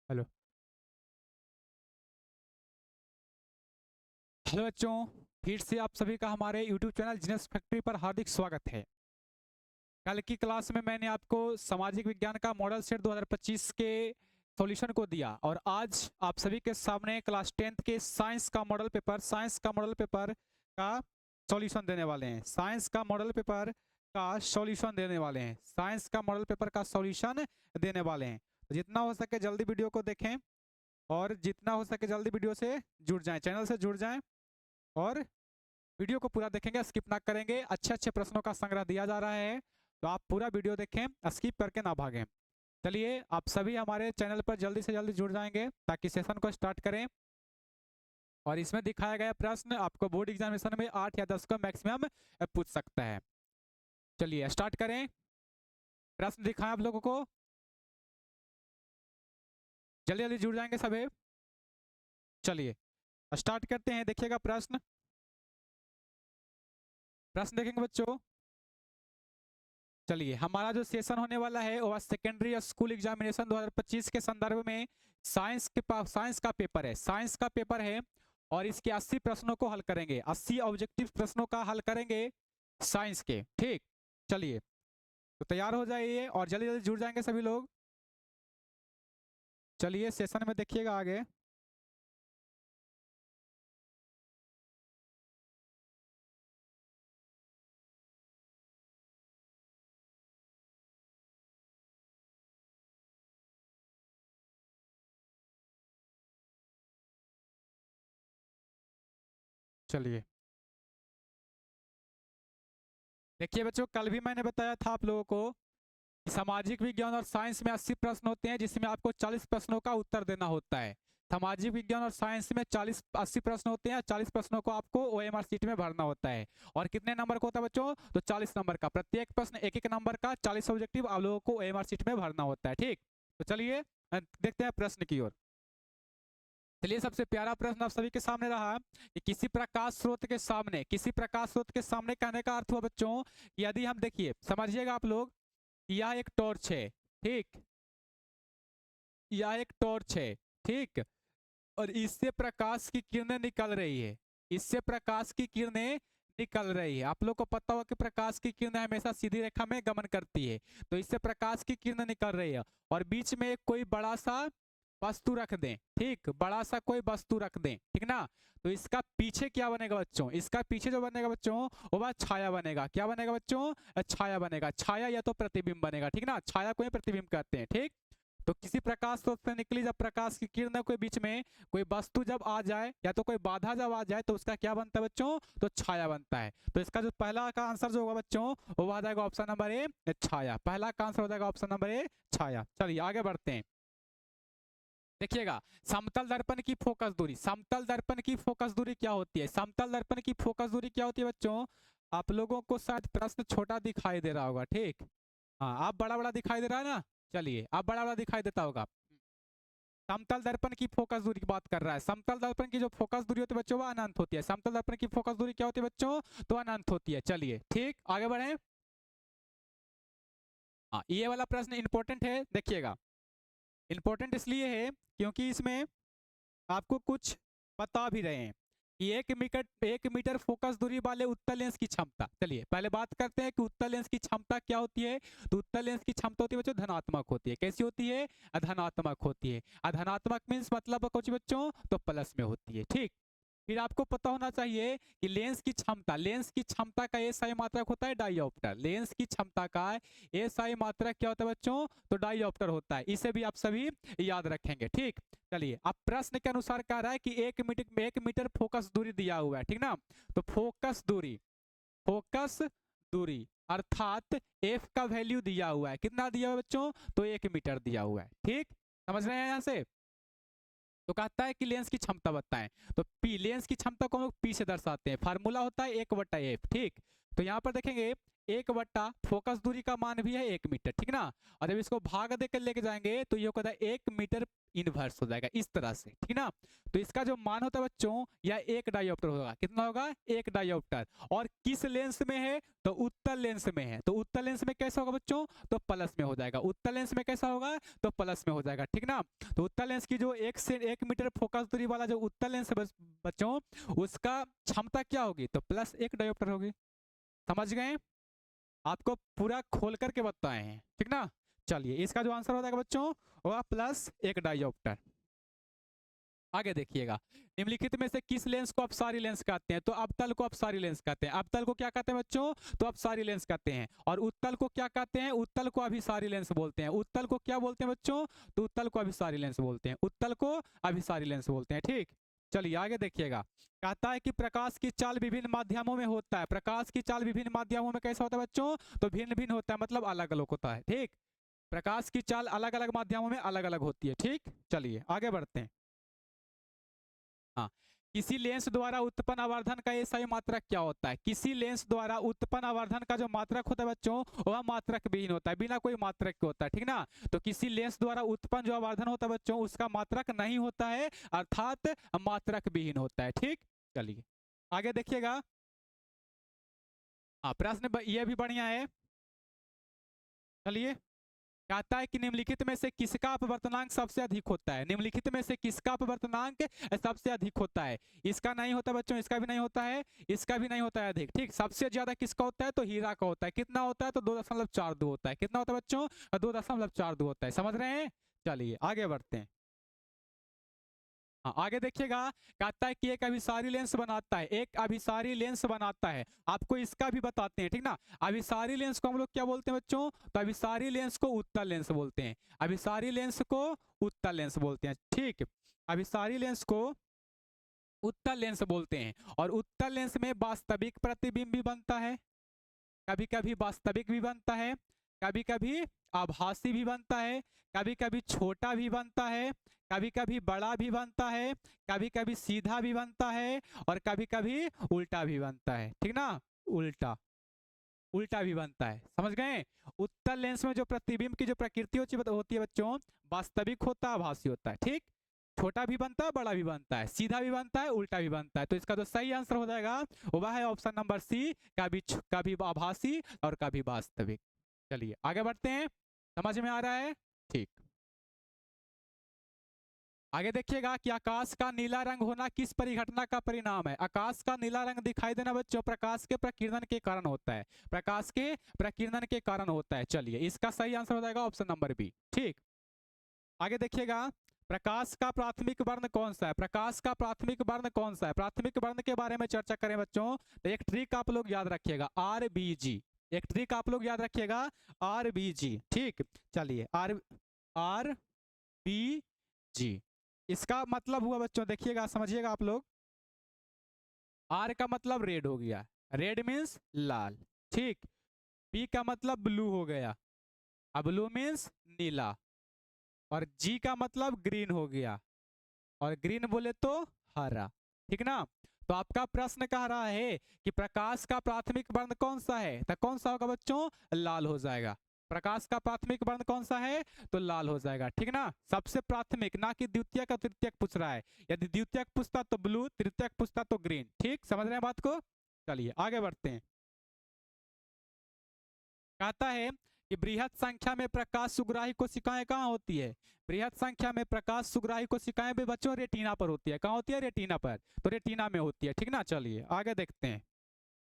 Hello. Hello बच्चों, फिर से आप सभी का हमारे यूट्यूब चैनल जीनियस फैक्ट्री पर हार्दिक स्वागत है। कल की क्लास में मैंने आपको सामाजिक विज्ञान का मॉडल सेट 2025 के सॉल्यूशन को दिया और आज आप सभी के सामने क्लास 10th के साइंस का मॉडल पेपर का सॉल्यूशन देने वाले हैं। साइंस का मॉडल पेपर का सॉल्यूशन देने वाले हैं। साइंस का मॉडल पेपर का सॉल्यूशन देने वाले हैं। तो जितना हो सके जल्दी वीडियो को देखें और जितना हो सके जल्दी वीडियो से जुड़ जाएं, चैनल से जुड़ जाएं और वीडियो को पूरा देखेंगे, स्किप ना करेंगे। अच्छे अच्छे प्रश्नों का संग्रह दिया जा रहा है, तो आप पूरा वीडियो देखें, स्किप करके ना भागें। चलिए, आप सभी हमारे चैनल पर जल्दी से जल्दी जुड़ जाएंगे ताकि सेशन को स्टार्ट करें। और इसमें दिखाया गया प्रश्न आपको बोर्ड एग्जामिनेशन में 8 या 10 को मैक्सिमम पूछ सकता है। चलिए स्टार्ट करें। प्रश्न दिखाएं आप लोगों को, जल्दी जल्दी जुड़ जाएंगे सभी। चलिए स्टार्ट करते हैं। देखिएगा प्रश्न प्रश्न देखेंगे बच्चों। चलिए, हमारा जो सेशन होने वाला है वह सेकेंडरी स्कूल एग्जामिनेशन 2025 के संदर्भ में साइंस का पेपर है। साइंस का पेपर है और इसके 80 प्रश्नों को हल करेंगे। 80 ऑब्जेक्टिव प्रश्नों का हल करेंगे साइंस के। ठीक, चलिए तो तैयार हो जाइए और जल्दी जल्दी जुड़ जाएंगे सभी लोग। चलिए सेशन में देखिएगा आगे। चलिए देखिए बच्चों, कल भी मैंने बताया था आप लोगों को कि सामाजिक विज्ञान और साइंस में 80 प्रश्न होते हैं, जिसमें आपको 40 प्रश्नों का उत्तर देना होता है। सामाजिक विज्ञान और साइंस में 80 प्रश्न होते हैं। 40 प्रश्नों को आपको ओएमआर शीट में भरना होता है। और कितने नंबर का होता है बच्चों? तो 40 नंबर का। प्रत्येक प्रश्न एक एक नंबर का, 40 ऑब्जेक्टिव आप लोगों को ओएमआर शीट में भरना होता है। ठीक, तो चलिए देखते हैं प्रश्न की ओर। चलिए, सबसे प्यारा प्रश्न आप सभी के सामने रहा कि किसी प्रकाश स्रोत के सामने कहने का अर्थ हुआ बच्चों, यदि हम देखिए समझिएगा आप लोग, यह एक टॉर्च है। ठीक, यह एक टॉर्च है। ठीक, और इससे प्रकाश की किरणें निकल रही है। इससे प्रकाश की किरणें निकल रही है। आप लोग को पता होगा कि प्रकाश की किरणें हमेशा सीधी रेखा में गमन करती है, तो इससे प्रकाश की किरणें निकल रही है। और बीच में एक कोई बड़ा सा वस्तु रख दें। ठीक, बड़ा सा कोई वस्तु रख दें, ठीक ना। तो इसका पीछे क्या बनेगा बच्चों? इसका पीछे जो बनेगा बच्चों, वो वह छाया बनेगा। क्या बनेगा बच्चों? छाया बनेगा। छाया या तो प्रतिबिंब बनेगा, ठीक ना। छाया को ही प्रतिबिंब कहते हैं। ठीक, तो किसी प्रकाश स्रोत से निकली जब प्रकाश की किरणों के बीच में कोई वस्तु जब आ जाए या तो कोई बाधा जब आ जाए, तो उसका क्या बनता है बच्चों? तो छाया बनता है। तो इसका जो पहला का आंसर जो होगा बच्चों, वो आ जाएगा ऑप्शन नंबर ए, छाया। पहला का आंसर हो जाएगा ऑप्शन नंबर ए, छाया। चलिए आगे बढ़ते हैं। देखिएगा, समतल दर्पण की फोकस दूरी। समतल दर्पण की फोकस दूरी क्या होती है? समतल दर्पण की फोकस दूरी क्या होती है बच्चों? आप लोगों को शायद प्रश्न छोटा दिखाई दे रहा होगा। ठीक, हाँ, आप बड़ा बड़ा दिखाई दे रहा है ना। चलिए, आप बड़ा बड़ा दिखाई देता होगा। समतल दर्पण की फोकस दूरी की बात कर रहा है। समतल दर्पण की जो फोकस दूरी होती है बच्चों, वह अनंत होती है। समतल दर्पण की फोकस दूरी क्या होती है बच्चों? तो अनंत होती है। चलिए ठीक, आगे बढ़े। हाँ, ये वाला प्रश्न इंपॉर्टेंट है, देखिएगा। इंपॉर्टेंट इसलिए है क्योंकि इसमें आपको कुछ बता भी रहे हैं कि 1 मीटर फोकस दूरी वाले उत्तल लेंस की क्षमता। चलिए पहले बात करते हैं कि उत्तल लेंस की क्षमता क्या होती है। तो उत्तल लेंस की क्षमता होती है बच्चों धनात्मक होती है। कैसी होती है? धनात्मक होती है। धनात्मक मीन्स मतलब कुछ बच्चों तो प्लस में होती है। ठीक, फिर आपको पता होना चाहिए कि लेंस की क्षमता का एसआई मात्रक होता है डाईऑप्टर। लेंस की क्षमता का एसआई मात्रक क्या होता है बच्चों? तो डाईऑप्टर होता है। इसे भी आप सभी याद रखेंगे। ठीक, चलिए अब प्रश्न के अनुसार कह रहा है कि 1 मीटर फोकस दूरी दिया हुआ है, ठीक ना। तो फोकस दूरी अर्थात एफ का वैल्यू दिया हुआ है। कितना दिया हुआ है बच्चों? तो 1 मीटर दिया हुआ है। ठीक, समझ रहे हैं यहां से। तो कहता है कि लेंस की क्षमता बताएं। तो पी, लेंस की क्षमता को हम लोग पी से दर्शाते हैं। फार्मूला होता है 1/f। ठीक, तो यहाँ पर देखेंगे 1 फोकस दूरी का मान भी है 1 मीटर, ठीक ना। और जब इसको भाग देकर लेके जाएंगे तो ये होता है 1 मीटर। इनवर्स हो जाएगा इस तरह से, ठीक ना। तो इसका जो मान होता है बच्चों, यह 1 डायोप्टर होगा। कितना होगा? 1 डायोप्टर। और किस लेंस में है? तो उत्तल लेंस में है। तो उत्तल लेंस में कैसा होगा बच्चों? तो प्लस में हो जाएगा। उत्तल लेंस में कैसा होगा? तो प्लस में हो जाएगा, ठीक ना। तो उत्तल लेंस की जो 1 मीटर फोकस दूरी वाला जो उत्तल लेंस है बच्चों, उसका क्षमता क्या होगी? तो +1 डायोप्टर होगी। समझ गए? आपको पूरा खोल करके बताए हैं, ठीक ना। चलिए, इसका जो आंसर हो जाएगा बच्चों, वह +1 डायोप्टर। आगे देखिएगा, निम्नलिखित में से किस लेंस को अपसारी लेंस कहते हैं? तो अवतल को अपसारी लेंस कहते हैं। अवतल को क्या कहते हैं बच्चों? तो अपसारी लेंस कहते हैं। और उत्तल को क्या कहते हैं? उत्तल को अभिसारी लेंस बोलते हैं। उत्तल को क्या बोलते हैं बच्चों? तो उत्तल को अभिसारी लेंस बोलते हैं। उत्तल को अभिसारी लेंस बोलते हैं, ठीक। चलिए आगे देखिएगा, कहता है कि प्रकाश की चाल विभिन्न माध्यमों में होता है। प्रकाश की चाल विभिन्न माध्यमों में कैसा होता है बच्चों? तो भिन्न भिन्न होता है, मतलब अलग अलग होता है, ठीक। प्रकाश की चाल अलग अलग माध्यमों में अलग अलग होती है, ठीक। चलिए आगे बढ़ते हैं। हाँ, किसी लेंस द्वारा उत्पन्न आवर्धन का एसआई मात्रक क्या होता है? किसी लेंस द्वारा उत्पन्न आवर्धन का जो मात्रक होता है बच्चों, वह मात्रक विहीन होता है, बिना कोई मात्रक के होता है, ठीक ना। तो किसी लेंस द्वारा उत्पन्न जो आवर्धन होता है बच्चों, उसका मात्रक नहीं होता है, अर्थात मात्रक विहीन होता है, ठीक। चलिए आगे देखिएगा। हाँ, प्रश्न ये भी बढ़िया है। चलिए, कहता है कि निम्नलिखित में से किसका अपवर्तनांक सबसे अधिक होता है? निम्नलिखित में से किसका अपवर्तनांक सबसे अधिक होता है? इसका नहीं होता बच्चों, इसका भी नहीं होता है, इसका भी नहीं होता है अधिक, ठीक। सबसे ज्यादा किसका होता है? तो हीरा का होता है। कितना होता है? तो 2.42 होता है। कितना होता है बच्चों? 2.42 होता है। समझ रहे हैं? चलिए आगे बढ़ते हैं। हाँ, आगे देखिएगा, कहता है कि एक अभिसारी लेंस बनाता है, एक अभिसारी लेंस बनाता है। आपको इसका भी बताते हैं, ठीक ना। अभिसारी लेंस को हम लोग क्या बोलते हैं बच्चों? तो अभिसारी लेंस को उत्तल लेंस बोलते हैं। अभिसारी लेंस को उत्तल लेंस बोलते हैं, ठीक। अभिसारी लेंस को उत्तल लेंस बोलते हैं। और उत्तल लेंस में वास्तविक प्रतिबिंब भी बनता है, कभी कभी वास्तविक भी बनता है, कभी कभी आभासी भी बनता है, कभी कभी छोटा भी बनता है, कभी कभी बड़ा भी बनता है, कभी कभी सीधा भी बनता है, और कभी कभी उल्टा भी बनता है, ठीक ना। उल्टा उल्टा भी बनता है, समझ गए। उत्तल लेंस में जो प्रतिबिंब की जो प्रकृति होती है बच्चों, वास्तविक होता है, आभासी होता है, ठीक। छोटा भी बनता है, बड़ा भी बनता है, सीधा भी बनता है, उल्टा भी बनता है। तो इसका जो सही आंसर हो जाएगा वह है ऑप्शन नंबर सी, कभी आभासी और कभी वास्तविक। चलिए आगे बढ़ते हैं, समझ में आ रहा है? ठीक। आगे देखिएगा कि आकाश का नीला रंग होना किस परिघटना का परिणाम है? आकाश का नीला रंग दिखाई देना बच्चों प्रकाश के प्रकीर्णन के कारण होता है। प्रकाश के प्रकीर्णन के कारण होता है। चलिए, इसका सही आंसर हो जाएगा ऑप्शन नंबर बी, ठीक। आगे देखिएगा, प्रकाश का प्राथमिक वर्ण कौन सा है? प्रकाश का प्राथमिक वर्ण कौन सा है? प्राथमिक वर्ण के बारे में चर्चा करें बच्चों, तो एक ट्रिक आप लोग याद रखिएगा, RBG। एक ट्रिक आप लोग याद रखिएगा, RBG, ठीक। चलिए, RBG इसका मतलब हुआ बच्चों, देखिएगा समझिएगा आप लोग। R का मतलब रेड हो गया, रेड मीन्स लाल, ठीक। B का मतलब ब्लू हो गया, अब ब्लू मीन्स नीला। और G का मतलब ग्रीन हो गया, और ग्रीन बोले तो हरा, ठीक ना। तो आपका प्रश्न कह रहा है कि प्रकाश का प्राथमिक वर्ण कौन सा है? तो कौन सा होगा बच्चों? लाल हो जाएगा। प्रकाश का प्राथमिक वर्ण कौन सा है? तो लाल हो जाएगा, ठीक ना। सबसे प्राथमिक, ना कि द्वितीयक और तृतीयक पूछ रहा है। यदि द्वितीयक पूछता तो ब्लू, तृतीयक पूछता तो ग्रीन, ठीक। समझ रहे हैं बात को? चलिए आगे बढ़ते हैं। कहता है कि बृहत संख्या में प्रकाश सुग्राही कोशिकाएं कहाँ होती है? बृहत संख्या में प्रकाश सुग्राही कोशिकाएं भी बच्चों रेटिना पर होती है। कहाँ होती है? रेटिना पर। तो रेटिना में होती है, ठीक ना। चलिए आगे देखते हैं।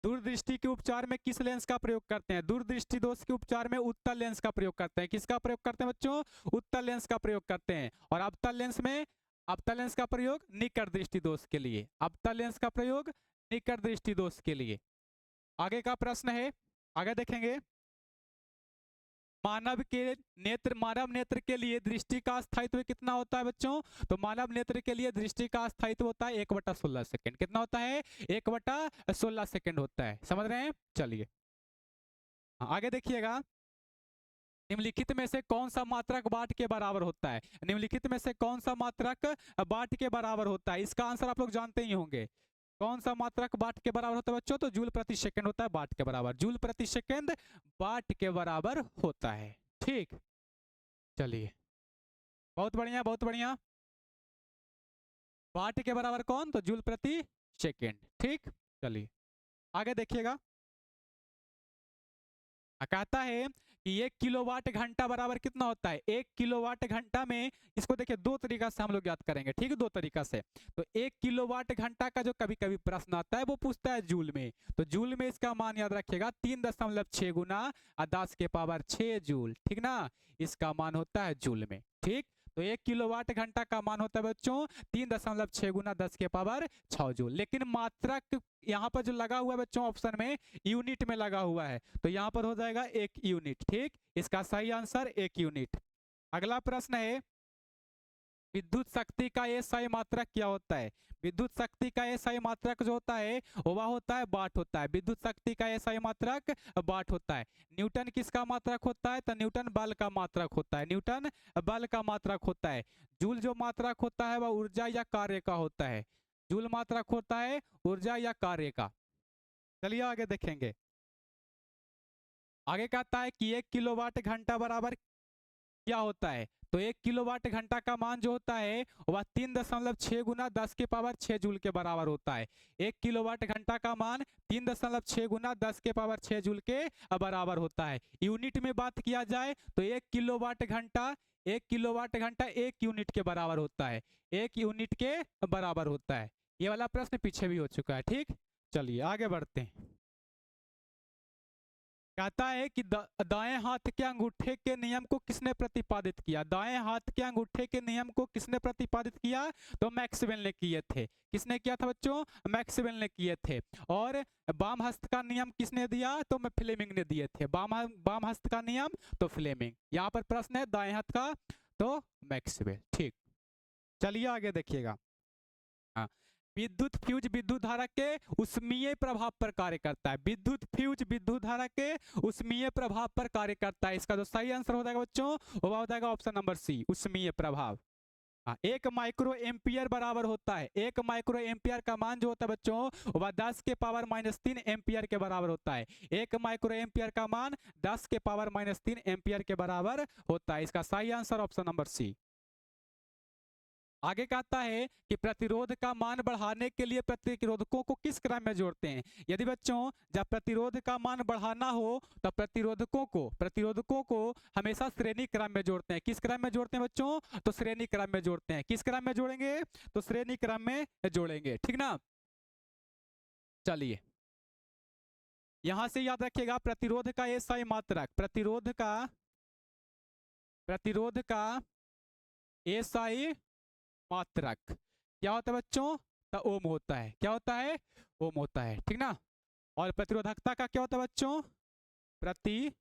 दूरदृष्टि के उपचार में किस लेंस का प्रयोग करते हैं? दूरदृष्टि दोष के उपचार में उत्तल लेंस का प्रयोग करते हैं। किसका प्रयोग करते हैं बच्चों? उत्तल लेंस का प्रयोग करते हैं। और अवतल लेंस में, अवतल लेंस का प्रयोग निकट दृष्टि दोष के लिए, अवतल लेंस का प्रयोग निकट दृष्टि दोष के लिए। आगे का प्रश्न है, आगे देखेंगे। मानव नेत्र के लिए दृष्टि का स्थायित्व कितना होता है बच्चों? तो मानव नेत्र के लिए दृष्टि का स्थायित्व होता है 1/16 सेकंड। कितना होता है? 1/16 सेकंड होता है। समझ रहे हैं? चलिए आगे देखिएगा, निम्नलिखित में से कौन सा मात्रक वाट के बराबर होता है? निम्नलिखित में से कौन सा मात्रक वाट के बराबर होता है? इसका आंसर आप लोग जानते ही होंगे। कौन सा मात्रक वाट के बराबर होता है बच्चों? तो जूल प्रति सेकंड होता है वाट के बराबर। जूल प्रति सेकंड वाट के बराबर होता है, ठीक। चलिए बहुत बढ़िया बहुत बढ़िया। वाट के बराबर कौन? तो जूल प्रति सेकेंड। ठीक, चलिए आगे देखिएगा। कहता है कि 1 किलोवाट घंटा बराबर कितना होता है? 1 किलोवाट घंटा में, इसको देखिए दो तरीका से हम लोग याद करेंगे, ठीक है, दो तरीका से। तो 1 किलोवाट घंटा का जो कभी कभी प्रश्न आता है वो पूछता है जूल में, तो जूल में इसका मान याद रखिएगा 3.6 गुना 10 के पावर 6 जूल, ठीक ना, इसका मान होता है जूल में। ठीक, तो 1 किलोवाट घंटा का मान होता है बच्चों 3.6 गुना 10 के पावर 6 जूल। लेकिन मात्रक यहाँ पर जो लगा हुआ है बच्चों ऑप्शन में, यूनिट में लगा हुआ है, तो यहाँ पर हो जाएगा 1 यूनिट। ठीक, इसका सही आंसर 1 यूनिट। अगला प्रश्न है, विद्युत शक्ति का एसआई मात्रक क्या होता है? विद्युत शक्ति का एसआई मात्रक जो होता है वह होता है वाट होता है। विद्युत शक्ति का एसआई मात्रक वाट होता है। न्यूटन किसका मात्रक होता है? तो न्यूटन बल का मात्रक होता है, न्यूटन बल का मात्रक होता है। जूल जो मात्रक होता है वह ऊर्जा या कार्य का होता है, जूल मात्रक होता है ऊर्जा या कार्य का। चलिए आगे देखेंगे। आगे कहता है कि 1 किलोवाट घंटा बराबर क्या होता है? तो 1 किलोवाट घंटा का मान जो होता है वह 3.6 गुना 10 के पावर 6 जूल के बराबर होता है। 1 किलोवाट घंटा का मान 3.6 गुना 10 के पावर 6 जूल के बराबर होता है। यूनिट में बात किया जाए तो 1 किलोवाट घंटा 1 किलोवाट घंटा 1 यूनिट के बराबर होता है, 1 यूनिट के बराबर होता है। ये वाला प्रश्न पीछे भी हो चुका है। ठीक, चलिए आगे बढ़ते हैं। कहता है कि दाएं हाथ के अंगूठे के नियम को किसने प्रतिपादित किया? दाएं हाथ के अंगूठे के नियम को किसने प्रतिपादित किया? तो मैक्सवेल ने किए थे। किसने किया था बच्चों? मैक्सवेल ने किए थे। और बाम हस्त का नियम किसने दिया? तो फ्लेमिंग ने दिए थे। बाम हस्त का नियम तो फ्लेमिंग। यहाँ पर प्रश्न है दाएं हाथ का, तो मैक्सवेल। ठीक, चलिए आगे देखिएगा। हाँ, विद्युत फ्यूज विद्युत धारा के उष्मीय प्रभाव पर कार्य करता है। विद्युत फ्यूज विद्युत धारा के उष्मीय प्रभाव पर कार्य करता है। इसका जो सही आंसर हो जाएगा बच्चों वो हो जाएगा ऑप्शन नंबर सी, उष्मीय प्रभाव। हाँ, 1 माइक्रो एम्पियर बराबर होता है, 1 माइक्रो एम्पियर का मान जो होता है बच्चों वह 10 के पावर-3 एम्पियर के बराबर होता है। 1 माइक्रो एम्पियर का मान 10 के पावर-3 एम्पियर के बराबर होता है। इसका सही आंसर ऑप्शन नंबर सी। आगे कहता है कि प्रतिरोध का मान बढ़ाने के लिए प्रतिरोधकों को किस क्रम में जोड़ते हैं? यदि बच्चों जब प्रतिरोध का मान बढ़ाना हो तो प्रतिरोधकों को हमेशा श्रेणी क्रम में जोड़ते हैं। किस क्रम में जोड़ते हैं बच्चों? तो श्रेणी क्रम में जोड़ते हैं। किस क्रम में जोड़ेंगे? तो श्रेणी क्रम में जोड़ेंगे, ठीक ना। चलिए यहां से याद रखिएगा प्रतिरोध का एसआई मात्रक, प्रतिरोध का एसआई मात्रक क्या होता है बच्चों? तो ओम होता है। क्या होता है? ओम होता है, ठीक ना। और प्रतिरोधकता का क्या होता है बच्चों? प्रतिरोधकता,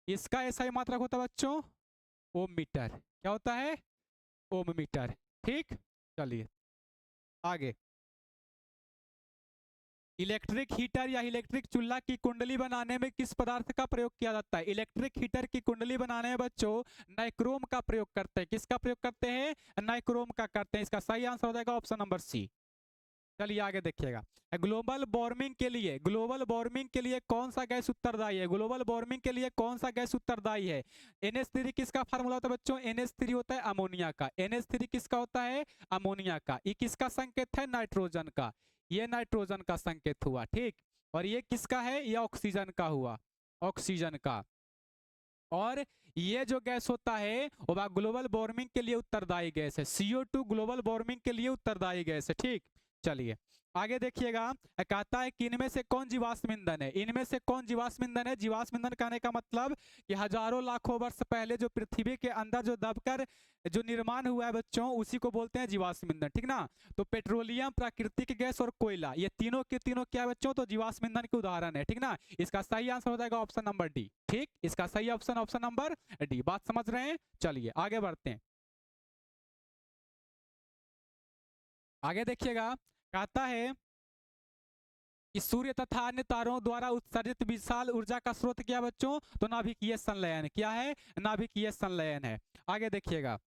इसका ऐसा ही मात्रक होता है बच्चों ओम मीटर। क्या होता है? ओम मीटर। ठीक, चलिए आगे। इलेक्ट्रिक हीटर या इलेक्ट्रिक चूल्हा की कुंडली बनाने में किस पदार्थ का प्रयोग किया जाता है? इलेक्ट्रिक हीटर की कुंडली बनाने में बच्चों नाइक्रोम का प्रयोग करते हैं। किसका प्रयोग करते हैं? नाइक्रोम का करते हैं। इसका सही आंसर हो जाएगा ऑप्शन नंबर सी। चलिए आगे देखिएगा। ग्लोबल वार्मिंग के लिए कौन सा गैस उत्तरदायी है? ग्लोबल वार्मिंग के लिए कौन सा गैस उत्तरदायी है? NH3 किसका फार्मूला होता है बच्चों? NH3 होता है अमोनिया का। NH3 किसका होता है? अमोनिया का। ये किसका संकेत है? नाइट्रोजन का। ये नाइट्रोजन का संकेत हुआ, ठीक। और ये किसका है? ये ऑक्सीजन का हुआ, ऑक्सीजन का। और ये जो गैस होता है वो ग्लोबल वार्मिंग के लिए उत्तरदायी गैस है। CO2 ग्लोबल वार्मिंग के लिए उत्तरदायी गैस है, ठीक। चलिए आगे देखिएगा। कहता है कि इनमें से कौन जीवाश्म ईंधन है? इनमें से कौन जीवाश्म ईंधन है? जीवाश्म ईंधन कहने का मतलब कि हजारों लाखों वर्ष पहले जो पृथ्वी के अंदर जो दबकर जो निर्माण हुआ है बच्चों उसी को बोलते हैं जीवाश्म ईंधन, ठीक ना। तो पेट्रोलियम, प्राकृतिक गैस और कोयला, ये तीनों के तीनों क्या है बच्चों? तो जीवाश्म ईंधन के उदाहरण है, ठीक ना। इसका सही आंसर हो जाएगा ऑप्शन नंबर डी। ठीक, इसका सही ऑप्शन नंबर डी। बात समझ रहे हैं? चलिए आगे बढ़ते हैं। आगे देखिएगा। कहता है कि सूर्य तथा अन्य तारों द्वारा उत्सर्जित विशाल ऊर्जा का स्रोत क्या बच्चों? तो नाभिकीय संलयन। क्या है? नाभिकीय संलयन है। आगे देखिएगा।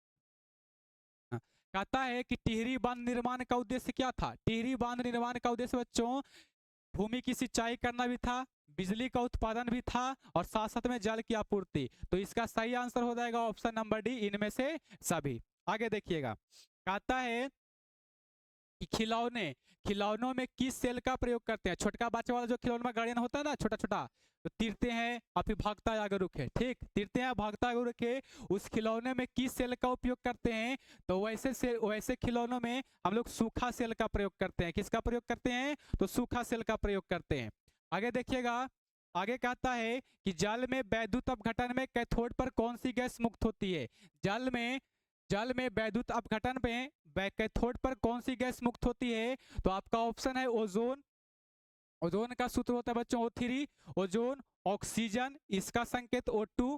कहता है कि टिहरी बांध निर्माण का उद्देश्य क्या था? टिहरी बांध निर्माण का उद्देश्य बच्चों भूमि की सिंचाई करना भी था, बिजली का उत्पादन भी था और साथ साथ में जल की आपूर्ति। तो इसका सही आंसर हो जाएगा ऑप्शन नंबर डी, इनमें से सभी। आगे देखिएगा, कहता है कि खिलौने, खिलौनों में किस सेल का प्रयोग करते हैं? छोटका बच्चा वाला जो खिलौना में गाड़ियन होता है ना, छोटा छोटा, तो तीरते हैं और फिर भागता है आगे रुके, ठीक, तीरते हैं भागता है आगे रुके, उस खिलौने में किस सेल का उपयोग करते हैं? तो वैसे खिलौनों में हम लोग सूखा सेल का प्रयोग करते हैं। किसका प्रयोग करते हैं? तो सूखा सेल का प्रयोग करते हैं। आगे देखिएगा, आगे कहता है कि जल में वैद्युत अपघटन में कैथोड पर कौन सी गैस मुक्त होती है? जल में वैद्युत अपघटन में कैथोड पर कौन सी गैस मुक्त होती है? तो आपका ऑप्शन है ओजोन। ओजोन का सूत्र होता है बच्चों O3, ओजोन, ऑक्सीजन इसका संकेत O2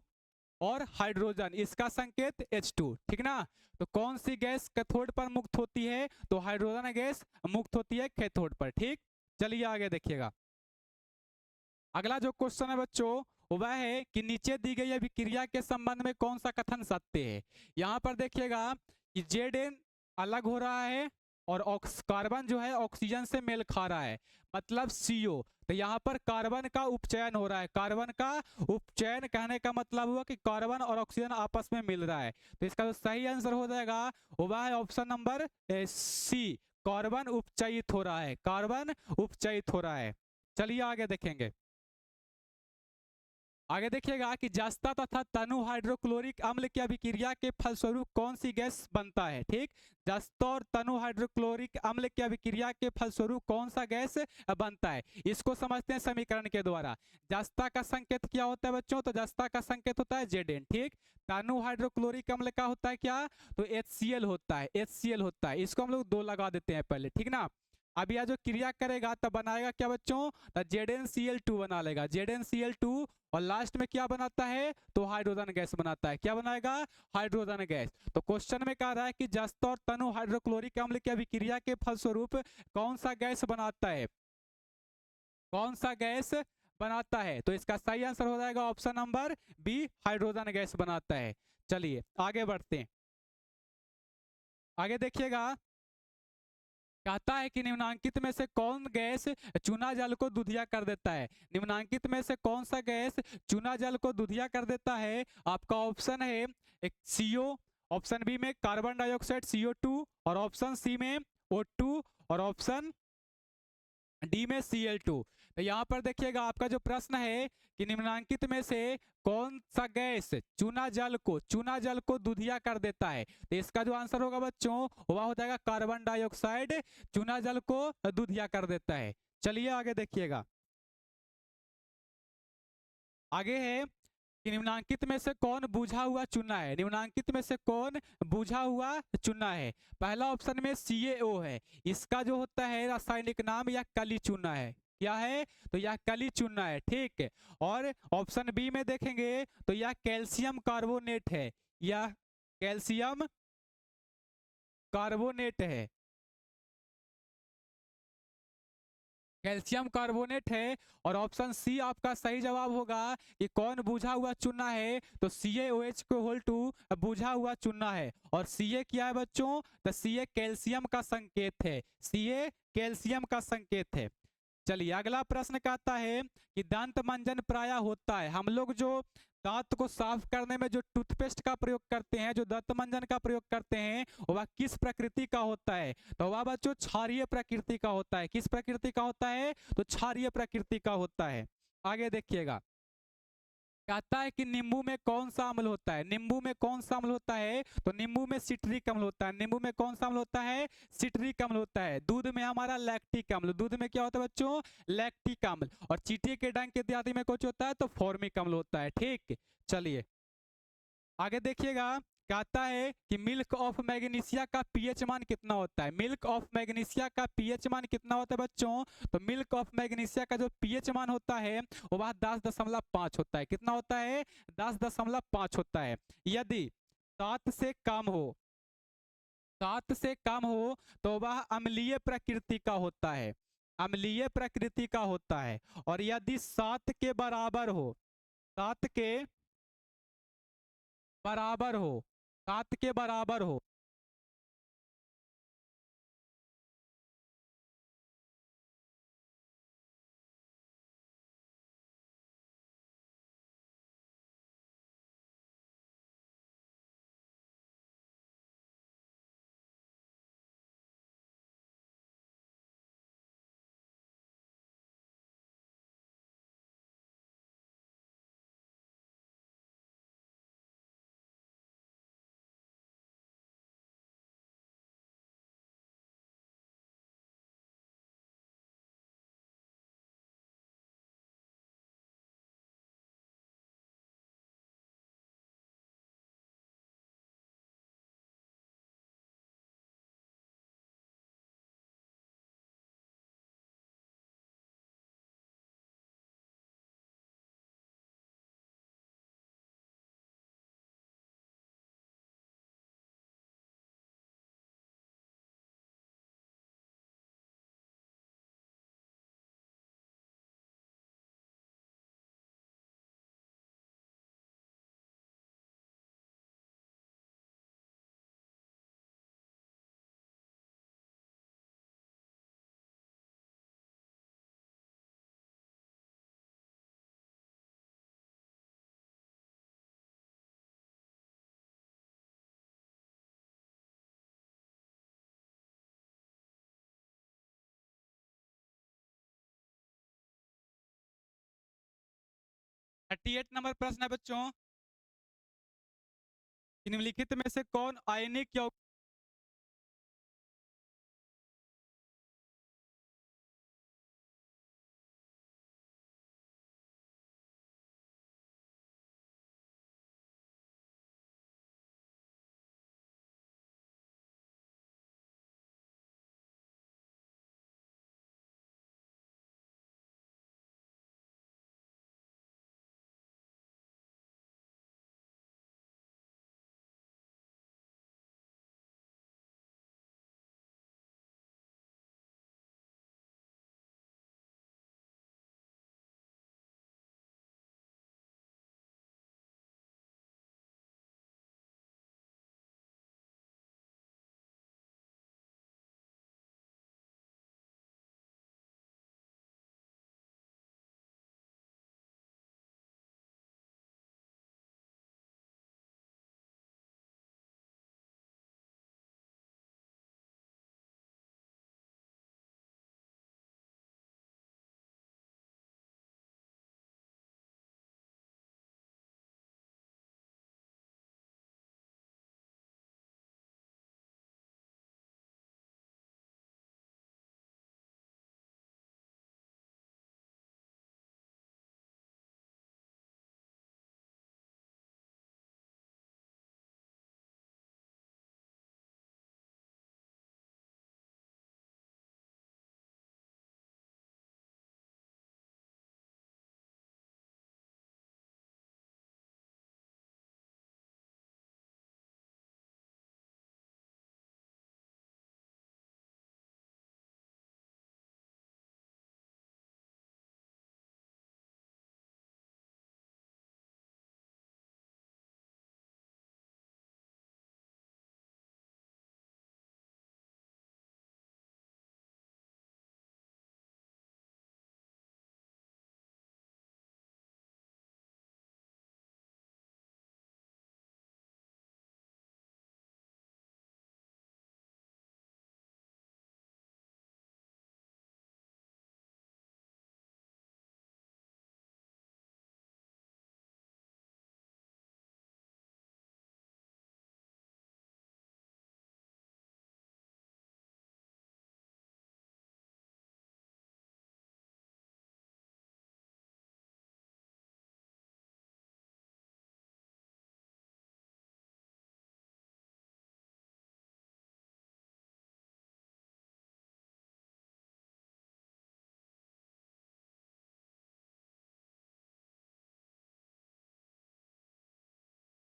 और हाइड्रोजन इसका संकेत H2, ठीक ना। तो कौन सी गैस कैथोड पर मुक्त होती है? तो हाइड्रोजन गैस मुक्त होती है कैथोड पर, ठीक। चलिए आगे देखिएगा, अगला जो क्वेश्चन है बच्चों वह है कि नीचे दी गई अभिक्रिया के संबंध में कौन सा कथन सत्य है? यहाँ पर देखिएगा कि Zn अलग हो रहा है और कार्बन जो है ऑक्सीजन से मेल खा रहा है, मतलब CO। तो यहाँ पर कार्बन का उपचयन हो रहा है। कार्बन का उपचयन कहने का मतलब हुआ कि कार्बन और ऑक्सीजन आपस में मिल रहा है। तो इसका जो सही आंसर हो जाएगा वह है ऑप्शन नंबर सी, कार्बन उपचयित हो रहा है, कार्बन उपचयित हो रहा है। चलिए आगे देखेंगे, आगे देखिएगा कि जस्ता तथा तनु हाइड्रोक्लोरिक अम्ल की अभिक्रिया के फलस्वरूप कौन सी गैस बनता है? ठीक, जस्ता और तनु हाइड्रोक्लोरिक अम्ल की अभिक्रिया के फलस्वरूप कौन सा गैस बनता है? इसको समझते हैं समीकरण के द्वारा। जस्ता का संकेत क्या होता है बच्चों? तो जस्ता का संकेत होता है Zn, ठीक। तनु हाइड्रोक्लोरिक अम्ल का होता है क्या? तो HCl होता है, HCl होता है। इसको हम लोग 2 लगा देते हैं पहले, ठीक ना। अब यह जो क्रिया करेगा तब बनाएगा क्या बच्चों? तो ZnCl2 बना लेगा, ZnCl2, और लास्ट में क्या बनाता है? तो हाइड्रोजन गैस बनाता है। क्या बनाएगा? Hydrogen gas. तो क्वेश्चन में कह रहा है कि जस्ता और तनु हाइड्रोक्लोरिक अम्ल की अभिक्रिया के फलस्वरूप कौन सा गैस बनाता है? कौन सा गैस बनाता है? तो इसका सही आंसर हो जाएगा option number B, hydrogen gas बनाता है। चलिए आगे बढ़ते हैं, आगे देखिएगा, कहता है कि निम्नांकित में से कौन गैस चूना जल को दूधिया कर देता है? निम्नांकित में से कौन सा गैस चूना जल को दूधिया कर देता है? आपका ऑप्शन है एक CO, ऑप्शन बी में कार्बन डाइऑक्साइड CO2, और ऑप्शन सी में O2, और ऑप्शन डी में Cl2। तो यहाँ पर देखिएगा आपका जो प्रश्न है कि निम्नांकित में से कौन सा गैस चूना जल को दूधिया कर देता है? तो इसका जो आंसर होगा बच्चों वह हो जाएगा कार्बन डाइऑक्साइड चूना जल को दूधिया कर देता है। चलिए आगे देखिएगा, आगे है कि निम्नांकित में से कौन बुझा हुआ चूना है? निम्नांकित में से कौन बुझा हुआ चूना है? पहला ऑप्शन में CaO है, इसका जो होता है रासायनिक नाम यह कली चूना है। क्या है? तो यह कली चूना है, ठीक। और ऑप्शन बी में देखेंगे तो यह कैल्शियम कार्बोनेट है, यह कैल्शियम कार्बोनेट है, कैल्शियम कार्बोनेट है। और ऑप्शन सी आपका सही जवाब होगा कि कौन बुझा हुआ चूना है? तो CaOH2 बुझा हुआ चूना है। और Ca क्या है बच्चों? तो Ca कैल्शियम का संकेत है, Ca कैल्शियम का संकेत है। चलिए अगला प्रश्न कहता है कि दंत मंजन प्रायः होता है, हम लोग जो दांत को साफ करने में जो टूथपेस्ट का प्रयोग करते हैं, जो दंत मंजन का प्रयोग करते हैं, वह किस प्रकृति का होता है? तो वह बच्चों क्षारीय प्रकृति का होता है। किस प्रकृति का होता है? तो क्षारीय प्रकृति का होता है। आगे देखिएगा, कहता है कि नींबू में कौन सा अम्ल होता है? नींबू में कौन सा अम्ल होता है? तो नींबू में सिट्रिक अम्ल होता है। नींबू में कौन सा अम्ल होता है? सिट्रिक अम्ल होता है। दूध में हमारा लैक्टिक अम्ल, दूध में क्या होता है बच्चों? लैक्टिक अम्ल। और चींटी के डंक इत्यादि में कुछ होता है तो फॉर्मिक अम्ल होता है, ठीक। चलिए आगे देखिएगा, कहता है कि मिल्क ऑफ मैग्नीशिया का पीएच मान कितना होता है? मिल्क ऑफ मैग्नीशिया का पीएच मान कितना होता है बच्चों? तो मिल्क ऑफ मैग्नीशिया का जो पीएच मान होता है वह 10.5 होता है। कितना होता है? 10.5 होता है। यदि 7 से कम हो, 7 से कम हो तो वह अम्लीय प्रकृति का होता है, अम्लीय प्रकृति का होता है। और यदि 7 के बराबर हो, 7 के बराबर हो, 7 के बराबर हो 38 नंबर प्रश्न है बच्चों, निम्नलिखित में से कौन आयनिक यौगिक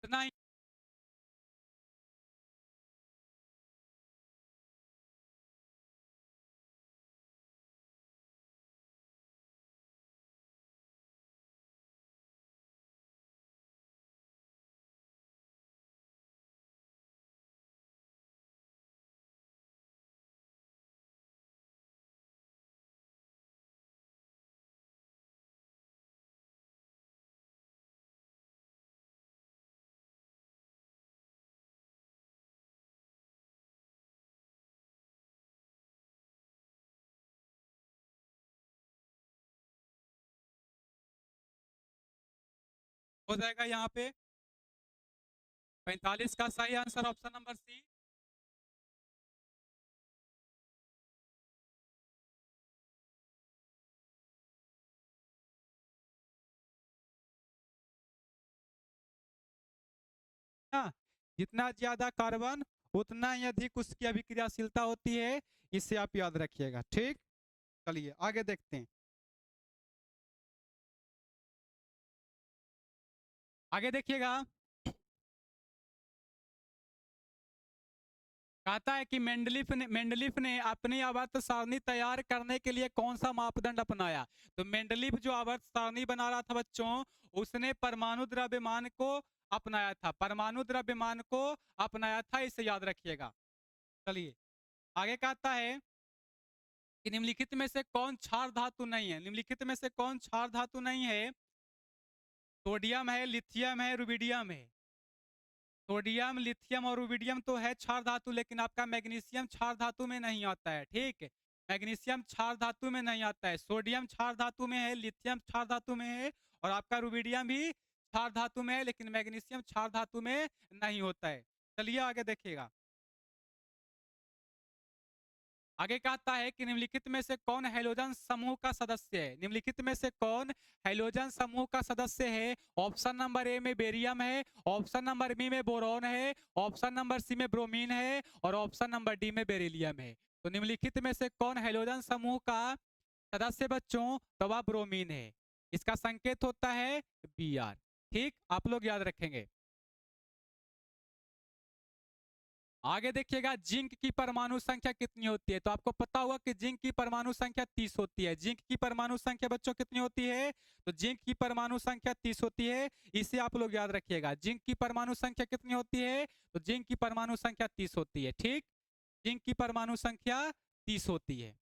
इतना ही हो जाएगा यहाँ पे 45 का सही आंसर ऑप्शन नंबर सी। हाँ, जितना ज्यादा कार्बन उतना ही अधिक उसकी अभिक्रियाशीलता होती है, इसे आप याद रखिएगा। ठीक, चलिए आगे देखते हैं। आगे देखिएगा, कहता है कि मेंडलीफ ने अपनी आवर्त सारणी तैयार करने के लिए कौन सा मापदंड अपनाया। तो मेंडलीफ जो आवर्त सारणी बना रहा था बच्चों, उसने परमाणु द्रव्यमान को अपनाया था, परमाणु द्रव्यमान को अपनाया था, इसे याद रखिएगा। चलिए आगे कहता है कि निम्नलिखित में से कौन क्षार धातु नहीं है। निम्नलिखित में से कौन क्षार धातु नहीं है। सोडियम है, लिथियम है, रुबिडियम है। सोडियम, लिथियम और रुबिडियम तो है क्षार धातु, लेकिन आपका मैग्नीशियम क्षार धातु में नहीं आता है। ठीक, मैग्नीशियम क्षार धातु में नहीं आता है। सोडियम क्षार धातु में है, लिथियम क्षार धातु में है और आपका रुबिडियम भी क्षार धातु में है, लेकिन मैग्नीशियम क्षार धातु में नहीं होता है। चलिए आगे देखिएगा। आगे कहता है कि निम्नलिखित में से कौन हैलोजन समूह का सदस्य है? निम्नलिखित में से कौन हैलोजन समूह का सदस्य है? ऑप्शन नंबर ए में बेरियम है, ऑप्शन नंबर बी में बोरॉन है, ऑप्शन नंबर सी में ब्रोमीन है और ऑप्शन नंबर डी में बेरिलियम है। तो निम्नलिखित में से कौन हैलोजन समूह का सदस्य बच्चों? तो वह ब्रोमीन है। इसका संकेत होता है Br। ठीक, आप लोग याद रखेंगे। आगे देखिएगा, जिंक की परमाणु संख्या कितनी होती है? तो आपको पता होगा कि जिंक की परमाणु संख्या 30 होती है। जिंक की परमाणु संख्या बच्चों कितनी होती है? तो जिंक की परमाणु संख्या 30 होती है। इसे आप लोग याद रखिएगा। जिंक की परमाणु संख्या कितनी होती है? तो जिंक की परमाणु संख्या 30 होती है। ठीक, जिंक की परमाणु संख्या 30 होती है।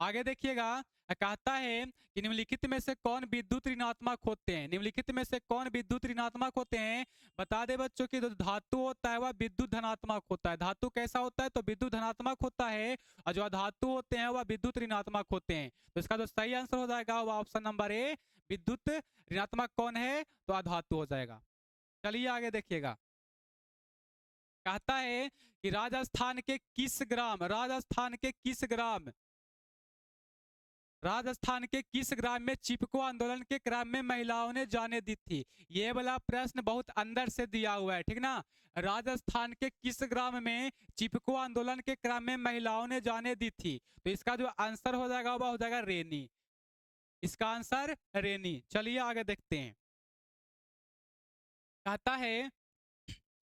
आगे देखिएगा, कहता है कि निम्नलिखित में से कौन विद्युत ऋणात्मक होते हैं? निम्नलिखित में से कौन विद्युत ऋणात्मक होते हैं? बता दे बच्चों की जो धातु होता है वह विद्युत धनात्मक होता है। धातु कैसा होता है? तो विद्युत धनात्मक होता है। और जो अधातु होते हैं वह विद्युत ऋणात्मक होते हैं। तो इसका जो सही आंसर हो जाएगा वह ऑप्शन नंबर ए, विद्युत ऋणात्मक कौन है? तो अधातु हो जाएगा। चलिए आगे देखिएगा, कहता है कि राजस्थान के किस ग्राम में चिपको आंदोलन के क्रम में महिलाओं ने जाने दी थी? ये वाला प्रश्न बहुत अंदर से दिया हुआ है, ठीक ना। राजस्थान के किस ग्राम में चिपको आंदोलन के क्रम में महिलाओं ने जाने दी थी? तो इसका जो आंसर हो जाएगा वह हो जाएगा रेनी। इसका आंसर रेनी। चलिए आगे देखते हैं। कहता है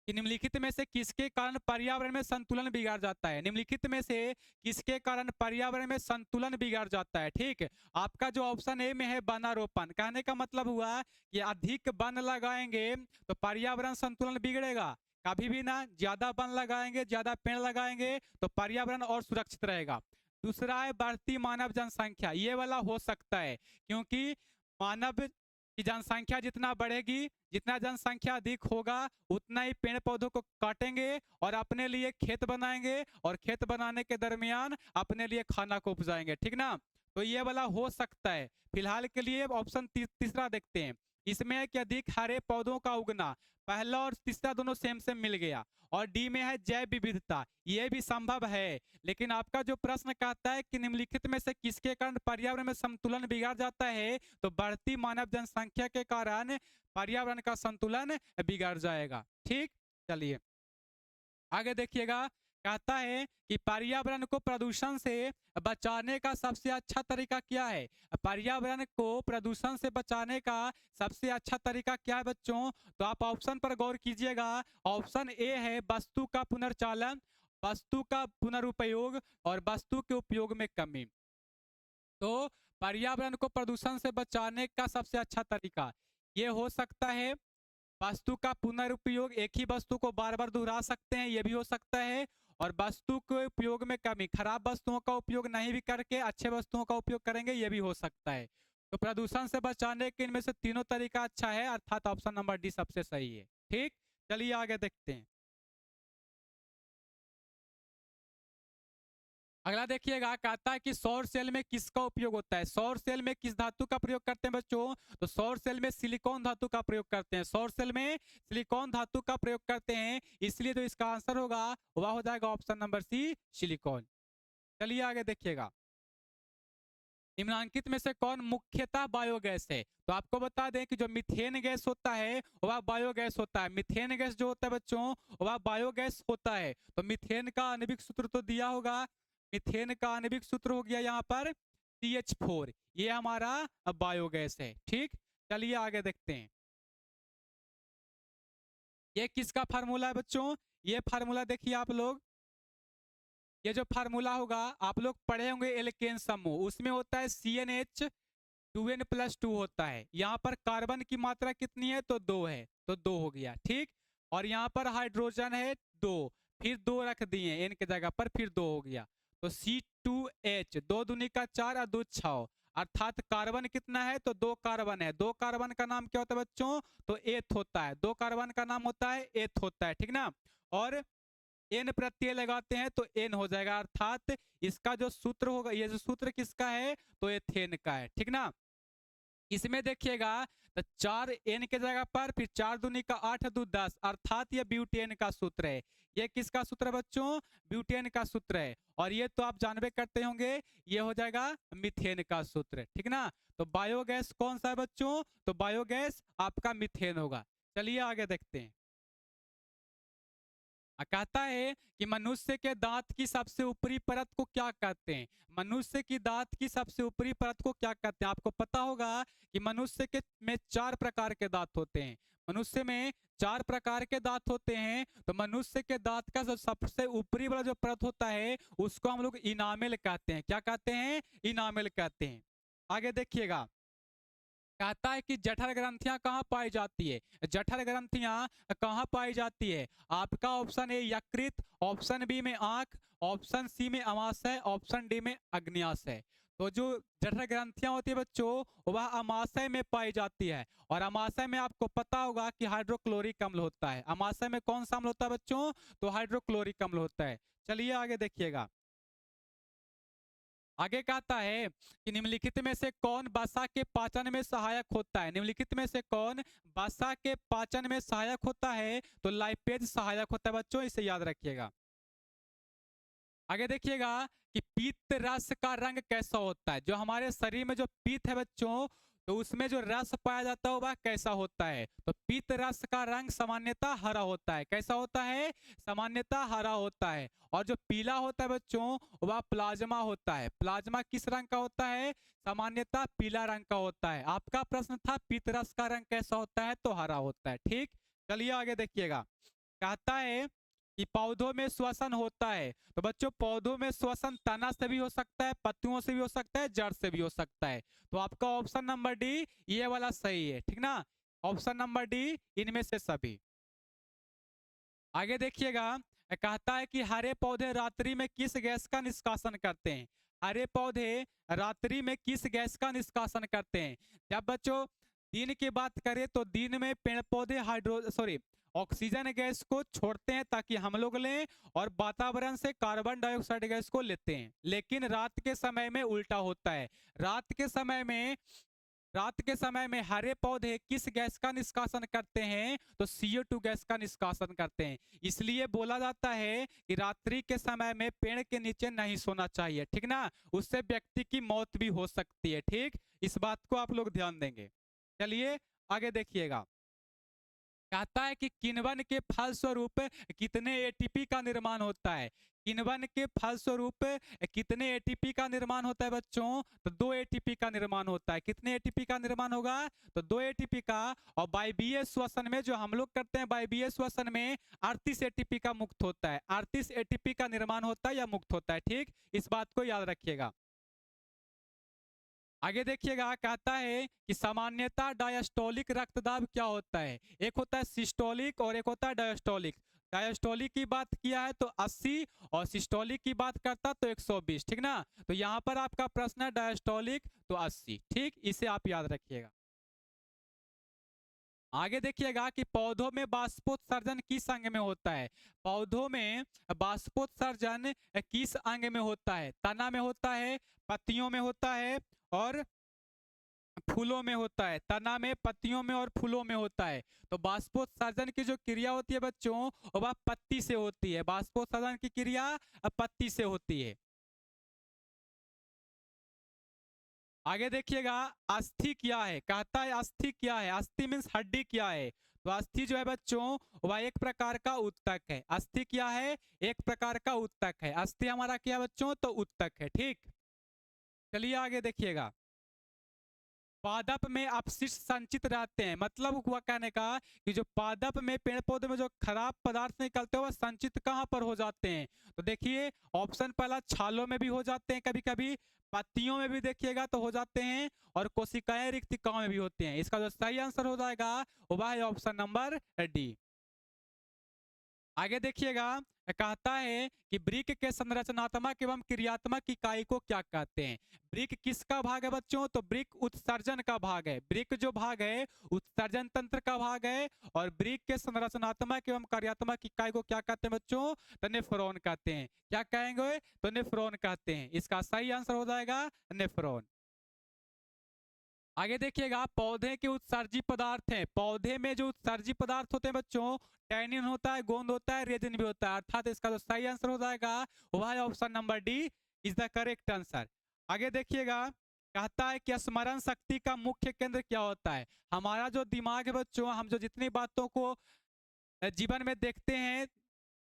कि निम्नलिखित में से किसके कारण पर्यावरण में संतुलन बिगड़ जाता है? निम्नलिखित में से किसके कारण पर्यावरण में संतुलन बिगड़ जाता है? ठीक, आपका जो ऑप्शन ए में है वनारोपण। कहने का मतलब हुआ कि अधिक वन लगाएंगे तो पर्यावरण संतुलन बिगड़ेगा। कभी भी ना, ज्यादा वन लगाएंगे, ज्यादा पेड़ लगाएंगे तो पर्यावरण और सुरक्षित रहेगा। दूसरा है बढ़ती मानव जनसंख्या। ये वाला हो सकता है, क्योंकि मानव की जनसंख्या जितना बढ़ेगी, जितना जनसंख्या अधिक होगा, उतना ही पेड़ पौधों को काटेंगे और अपने लिए खेत बनाएंगे और खेत बनाने के दरमियान अपने लिए खाना को उपजाएंगे, ठीक ना। तो ये वाला हो सकता है। फिलहाल के लिए ऑप्शन तीसरा देखते हैं। इसमें है कि अधिक हरे पौधों का उगना। पहला और तीसरा दोनों सेम सेम मिल गया। और डी में है जैव विविधता। ये भी संभव है, लेकिन आपका जो प्रश्न कहता है कि निम्नलिखित में से किसके कारण पर्यावरण में संतुलन बिगड़ जाता है, तो बढ़ती मानव जनसंख्या के कारण पर्यावरण का संतुलन बिगड़ जाएगा। ठीक, चलिए आगे देखिएगा। कहता है कि पर्यावरण को प्रदूषण से बचाने का सबसे अच्छा तरीका क्या है? पर्यावरण को प्रदूषण से बचाने का सबसे अच्छा तरीका क्या है बच्चों? तो आप ऑप्शन पर गौर कीजिएगा। ऑप्शन ए है वस्तु का पुनर्चालन, वस्तु का पुनरुपयोग और वस्तु के उपयोग में कमी। तो पर्यावरण को प्रदूषण से बचाने का सबसे अच्छा तरीका ये हो सकता है वस्तु का पुनरुपयोग। एक ही वस्तु को बार बार दोहरा सकते हैं, ये भी हो सकता है। और वस्तु के उपयोग में कमी, खराब वस्तुओं का उपयोग नहीं भी करके अच्छे वस्तुओं का उपयोग करेंगे, ये भी हो सकता है। तो प्रदूषण से बचाने के इनमें से तीनों तरीका अच्छा है, अर्थात ऑप्शन नंबर डी सबसे सही है। ठीक, चलिए आगे देखते हैं। अगला देखिएगा, कहता है कि सौर सेल में किसका उपयोग होता है? सौर सेल में किस धातु का प्रयोग करते हैं बच्चों? तो सौर सेल में सिलिकॉन धातु का प्रयोग करते हैं। सौर सेल में सिलिकॉन धातु का प्रयोग करते हैं, इसलिए जो इसका आंसर होगा वह हो जाएगा ऑप्शन नंबर सी, सिलिकॉन। चलिए आगे देखिएगा। निम्नलिखित में से कौन मुख्यतः बायोगैस है? तो आपको बता दें कि जो मीथेन गैस होता है वह बायोगैस होता है। मीथेन गैस जो होता है बच्चों वह बायोगैस होता है। तो मीथेन का आणविक सूत्र तो दिया होगा। मीथेन का आणविक सूत्र हो गया यहाँ पर CH4। ये हमारा बायोगैस है। ठीक, चलिए आगे देखते हैं। ये किसका फार्मूला है बच्चों? ये फार्मूला देखिए आप लोग, ये जो फार्मूला होगा आप लोग पढ़े होंगे एल्केन समूह, उसमें होता है CnH 2n+2 होता है। यहाँ पर कार्बन की मात्रा कितनी है? तो 2 है, तो 2 हो गया। ठीक, और यहाँ पर हाइड्रोजन है 2, फिर 2 रख दिए n के जगह पर, फिर 2 हो गया। तो C2H, 2 दूनी का 4 और 2 6, अर्थात कार्बन कितना है? तो 2 कार्बन है। 2 कार्बन का नाम क्या होता है बच्चों? तो एथ होता है। 2 कार्बन का नाम होता है एथ होता है, ठीक ना। और एन प्रत्यय लगाते हैं तो एन हो जाएगा, अर्थात इसका जो सूत्र होगा, ये जो सूत्र किसका है तो एथेन का है, ठीक ना। इसमें देखिएगा तो 4n के जगह पर फिर 4 दूनी का 8 दू 10, अर्थात ये ब्यूटेन का सूत्र है। ये किसका सूत्र है बच्चों, ब्यूटेन का सूत्र है। और ये तो आप जानबे करते होंगे, ये हो जाएगा मीथेन का सूत्र, ठीक ना। तो बायोगैस कौन सा है बच्चों, तो बायोगैस आपका मीथेन होगा। चलिए आगे देखते हैं। कहता है कि मनुष्य के दांत की सबसे ऊपरी परत को क्या कहते हैं, मनुष्य की दांत की सबसे ऊपरी परत को क्या कहते हैं। आपको पता होगा कि मनुष्य के में 4 प्रकार के दांत होते हैं, मनुष्य में 4 प्रकार के दांत होते हैं। तो मनुष्य के दांत का जो सबसे ऊपरी वाला जो परत होता है उसको हम लोग इनामेल कहते हैं। क्या कहते हैं, इनामेल कहते हैं। आगे देखिएगा, कहता है कि जठर ग्रंथियां कहाँ पाई जाती है, जठर ग्रंथियां कहाँ पाई जाती है। आपका ऑप्शन ए यकृत, ऑप्शन बी में आंख, ऑप्शन सी में अमाशय, ऑप्शन डी में अग्न्याशय। तो जो जठर ग्रंथियां होती है बच्चों वह अमाशय में पाई जाती है। और अमाशय में आपको पता होगा कि हाइड्रोक्लोरिक अम्ल होता है। अमाशय में कौन सा अम्ल होता है बच्चों, तो हाइड्रोक्लोरिक अम्ल होता है। चलिए आगे देखिएगा, आगे कहता है कि निम्नलिखित में से कौन वसा के पाचन में सहायक होता है, निम्नलिखित में से कौन वसा के पाचन में सहायक होता है, तो लाइपेज सहायक होता है बच्चों, इसे याद रखिएगा। आगे देखिएगा कि पीत रस का रंग कैसा होता है, जो हमारे शरीर में जो पीत है बच्चों तो उसमें जो रस पाया जाता है वह कैसा होता है, तो पीत रस का रंग सामान्यतः हरा होता है। कैसा होता है, सामान्यतः हरा होता है। और जो पीला होता है बच्चों वह प्लाज्मा होता है। प्लाज्मा किस रंग का होता है, सामान्यतः पीला रंग का होता है। आपका प्रश्न था पीत रस का रंग कैसा होता है, तो हरा होता है, ठीक। चलिए आगे देखिएगा, कहता है कि पौधों में श्वसन होता है। तो बच्चों पौधों में श्वसन तना से भी हो सकता है, पत्तियों से भी हो सकता है, जड़ से भी हो सकता है। तो आपका ऑप्शन नंबर डी ये वाला सही है, ठीक ना। ऑप्शन नंबर डी इनमें से सभी। आगे देखिएगा, कहता है कि हरे पौधे रात्रि में किस गैस का निष्कासन करते हैं, हरे पौधे रात्रि में किस गैस का निष्कासन करते हैं। जब बच्चों दिन की बात करें तो दिन में पेड़ पौधे ऑक्सीजन गैस को छोड़ते हैं ताकि हम लोग लें, और वातावरण से कार्बन डाइऑक्साइड गैस को लेते हैं। लेकिन रात के समय में उल्टा होता है। रात के समय में हरे पौधे किस गैस का निष्कासन करते हैं, तो CO2 गैस का निष्कासन करते हैं। इसलिए बोला जाता है कि रात्रि के समय में पेड़ के नीचे नहीं सोना चाहिए, ठीक ना, उससे व्यक्ति की मौत भी हो सकती है, ठीक। इस बात को आप लोग ध्यान देंगे। चलिए आगे देखिएगा, कहता है कि किण्वन के फलस्वरूप कितने ATP का निर्माण होता है, किण्वन के फलस्वरूप कितने ATP का निर्माण होता है बच्चों, तो 2 ATP का निर्माण होता है। कितने ATP का निर्माण होगा, तो 2 ATP का। और वायवीय श्वसन में जो हम लोग करते हैं, वायवीय श्वसन में 38 ATP का मुक्त होता है, 38 ATP का निर्माण होता है या मुक्त होता है, ठीक। इस बात को याद रखिएगा। आगे देखिएगा, कहता है कि सामान्यतः डायस्टोलिक रक्तदाब क्या होता है, एक होता है सिस्टोलिक और एक होता है डायस्टोलिक। डायस्टोलिक की बात किया है तो 80 और सिस्टोलिक की बात करता तो 120, ठीक ना। तो यहाँ पर आपका प्रश्न है डायस्टोलिक तो 80, ठीक, इसे आप याद रखिएगा। आगे देखिएगा कि पौधों में बाष्पोत्सर्जन किस अंग में होता है, पौधों में बाष्पोत्सर्जन किस अंग में होता है, तना में होता है, पत्तियों में होता है और फूलों में होता है। तना में, पत्तियों में और फूलों में होता है। तो बाष्पोत्सर्जन की जो क्रिया होती है बच्चों वह पत्ती से होती है, बाष्पोत्सर्जन की क्रिया पत्ती से होती है। आगे देखिएगा, अस्थि क्या है, कहता है अस्थि क्या है, अस्थि मीन्स हड्डी क्या है। तो अस्थि जो है बच्चों वह एक प्रकार का उत्तक है। अस्थि क्या है, एक प्रकार का उत्तक है। अस्थि हमारा क्या है बच्चों, तो उत्तक है, ठीक। चलिए आगे देखिएगा, पादप में अपशिष्ट संचित रहते हैं, मतलब हुआ कहने का कि जो पादप में पेड़ पौधे में जो खराब पदार्थ निकलते हैं वह संचित कहाँ पर हो जाते हैं, तो देखिए ऑप्शन पहला छालों में भी हो जाते हैं, कभी कभी पत्तियों में भी देखिएगा तो हो जाते हैं, और कोशिकाएं रिक्तिकाओं में भी होते हैं। इसका जो सही आंसर हो जाएगा वह है ऑप्शन नंबर डी। आगे देखिएगा, कहता है कि वृक्क के संरचनात्मक एवं क्रियात्मक इकाई को क्या कहते हैं। वृक्क किसका भाग है बच्चों, तो वृक्क उत्सर्जन का भाग है। वृक्क जो भाग है उत्सर्जन तंत्र का भाग है। और वृक्क के संरचनात्मक एवं कार्यात्मक इकाई को क्या कहते हैं बच्चों, तो नेफ्रॉन कहते हैं। क्या कहेंगे, तो नेफ्रॉन कहते हैं। इसका सही आंसर हो जाएगा नेफ्रॉन। आगे देखिएगा, पौधे के उत्सर्जी पदार्थ हैं। पौधे में जो उत्सर्जी पदार्थ होते हैं बच्चों, टैनिन होता है, गोंद होता है, रेजिन भी होता है। अर्थात इसका जो सही आंसर हो जाएगा वह है option number D is the correct answer. आगे देखिएगा, कहता है कि स्मरण शक्ति का मुख्य केंद्र क्या होता है। हमारा जो दिमाग है बच्चों, हम जो जितनी बातों को जीवन में देखते हैं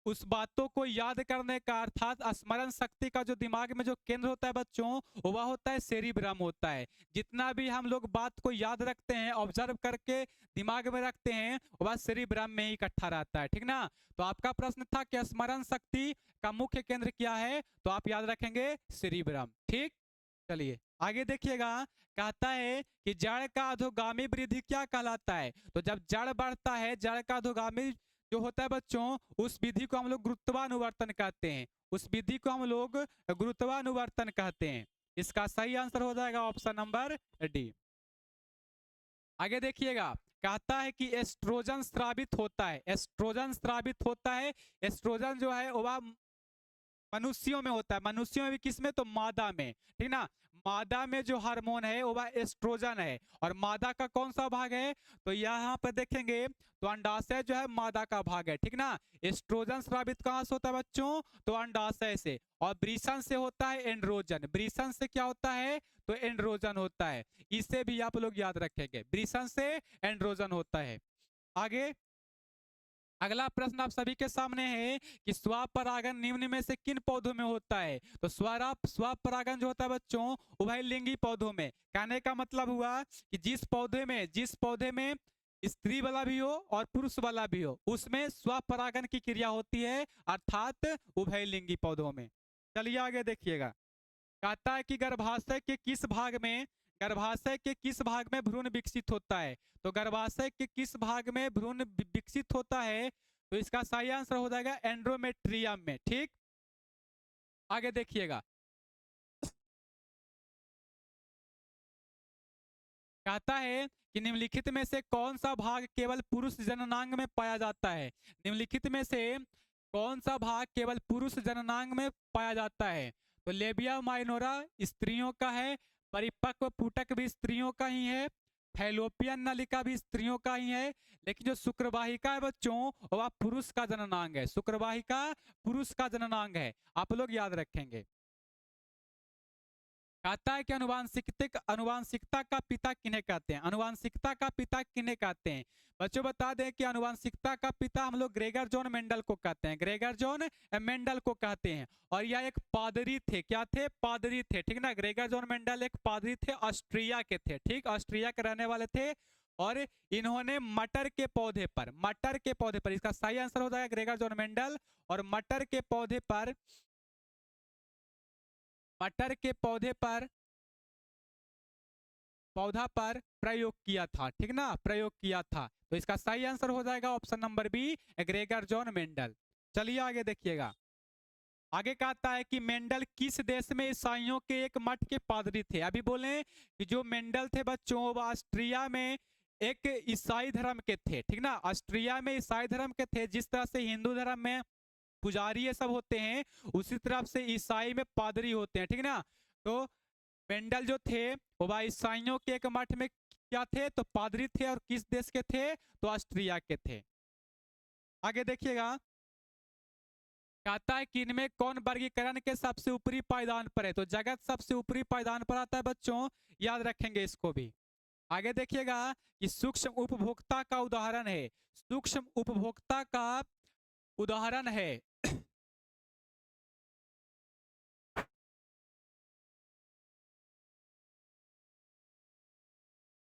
उस बातों को याद करने का, अर्थात स्मरण शक्ति का जो दिमाग में जो केंद्र होता है बच्चों, वह होता है सेरिब्रम होता है। जितना भी हम लोग बात को याद रखते हैं, ऑब्जर्व करके दिमाग में रखते हैं, वह सेरिब्रम में ही इकट्ठा रहता है। ठीक ना। तो आपका प्रश्न था कि स्मरण शक्ति का मुख्य केंद्र क्या है, तो आप याद रखेंगे सेरिब्रम। ठीक, चलिए आगे देखिएगा, कहता है कि जड़ का अधोगामी वृद्धि क्या कहलाता है। तो जब जड़ बढ़ता है, जड़ का अधोगामी जो होता है बच्चों, उस विधि को हम लोग गुरुत्वानुवर्तन कहते हैं। उस विधि को हम लोग गुरुत्वानुवर्तन कहते हैं। इसका सही आंसर हो जाएगा ऑप्शन नंबर डी। आगे देखिएगा, कहता है कि एस्ट्रोजन स्रावित होता है। एस्ट्रोजन स्रावित होता है। एस्ट्रोजन जो है वह मनुष्यों में होता है। मनुष्यों में भी किसमें, तो मादा में। ठीक ना। मादा में जो हार्मोन है वह एस्ट्रोजन है। और मादा का कौन सा भाग है, तो यहाँ पर देखेंगे तो अंडाशय जो है मादा का भाग है। ठीक ना। एस्ट्रोजन स्रावित कहाँ से होता है बच्चों, तो अंडाशय से। और वृषण से होता है एंड्रोजन। वृषण से क्या होता है, तो एंड्रोजन होता है। इसे भी आप लोग याद रखेंगे, वृषण से एंड्रोजन होता है। आगे अगला प्रश्न आप सभी के सामने है कि स्वपरागन निम्न में से किन पौधों में होता है। तो स्वपरागन जो होता है बच्चों, उभयलिंगी पौधों में। कहने का मतलब हुआ कि जिस पौधे में स्त्री वाला भी हो और पुरुष वाला भी हो, उसमें स्वपरागन की क्रिया होती है, अर्थात उभयलिंगी पौधों में। चलिए आगे देखिएगा, कहता है कि गर्भाशय के किस भाग में भ्रूण विकसित होता है। तो गर्भाशय के किस भाग में भ्रूण विकसित होता है, तो इसका सही आंसर हो जाएगा एंड्रोमेट्रियम में। ठीक, आगे देखिएगा, कहता है कि निम्नलिखित में से कौन सा भाग केवल पुरुष जननांग में पाया जाता है। निम्नलिखित में से कौन सा भाग केवल पुरुष जननांग में पाया जाता है। तो लेबिया माइनोरा स्त्रियों का है, परिपक्व पुटक भी स्त्रियों का ही है, फैलोपियन नलिका भी स्त्रियों का ही है, लेकिन जो शुक्रवाहिका है बच्चों, वह पुरुष का जननांग है। शुक्रवाहिका पुरुष का जननांग है, आप लोग याद रखेंगे। कहता है कि अनुवांशिकता का पिता किन्हें कहते हैं। अनुवांशिकता का पिता किन्हें कहते हैं। बच्चों बता दें कि अनुवांशिकता का पिता हम लोग ग्रेगर जॉन मेंडल को कहते हैं। ग्रेगर जॉन मेंडल को कहते हैं। और यह एक पादरी थे। क्या थे, पादरी थे। ठीक ना। ग्रेगर जॉन मेंडल एक पादरी थे, ऑस्ट्रिया के थे। ठीक, ऑस्ट्रिया के रहने वाले थे। और इन्होंने मटर के पौधे पर इसका सही आंसर हो जाएगा ग्रेगर जॉन मेंडल। और मटर के पौधे पर पौधा पर प्रयोग किया था। ठीक ना, प्रयोग किया था। तो इसका सही आंसर हो जाएगा option number B, Gregor John Mendel. चलिए आगे देखिएगा, आगे कहता है कि मेंडल किस देश में ईसाइयों के एक मठ के पादरी थे। अभी बोले कि जो मेंडल थे बच्चों, वो ऑस्ट्रिया में एक ईसाई धर्म के थे। ठीक ना, ऑस्ट्रिया में ईसाई धर्म के थे। जिस तरह से हिंदू धर्म में पुजारी ये सब होते हैं, उसी तरह से ईसाई में पादरी होते हैं। ठीक ना। तो मेंडल जो थे वो ईसाइयों के एक मठ में क्या थे, तो पादरी थे। और किस देश के थे, तो ऑस्ट्रिया के थे। आगे देखिएगा, कहता है कि इनमें कौन वर्गीकरण के सबसे ऊपरी पायदान पर है। तो जगत सबसे ऊपरी पायदान पर आता है बच्चों, याद रखेंगे इसको भी। आगे देखिएगा कि सूक्ष्म उपभोक्ता का उदाहरण है। सूक्ष्म उपभोक्ता का उदाहरण है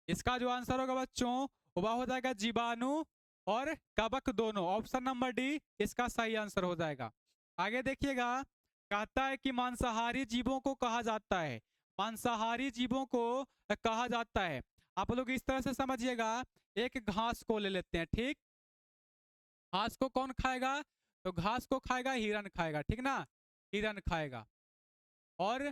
इसका जो आंसर होगा बच्चों, वह हो जाएगा जीवाणु और कवक दोनों। ऑप्शन नंबर डी इसका सही आंसर हो जाएगा। आगे देखिएगा, कहता है कि मांसाहारी जीवों को कहा जाता है। मांसाहारी जीवों को कहा जाता है। आप लोग इस तरह से समझिएगा, एक घास को ले लेते हैं। ठीक, घास को कौन खाएगा, तो घास को खाएगा, हिरन खाएगा, ठीक ना, हिरन खाएगा। और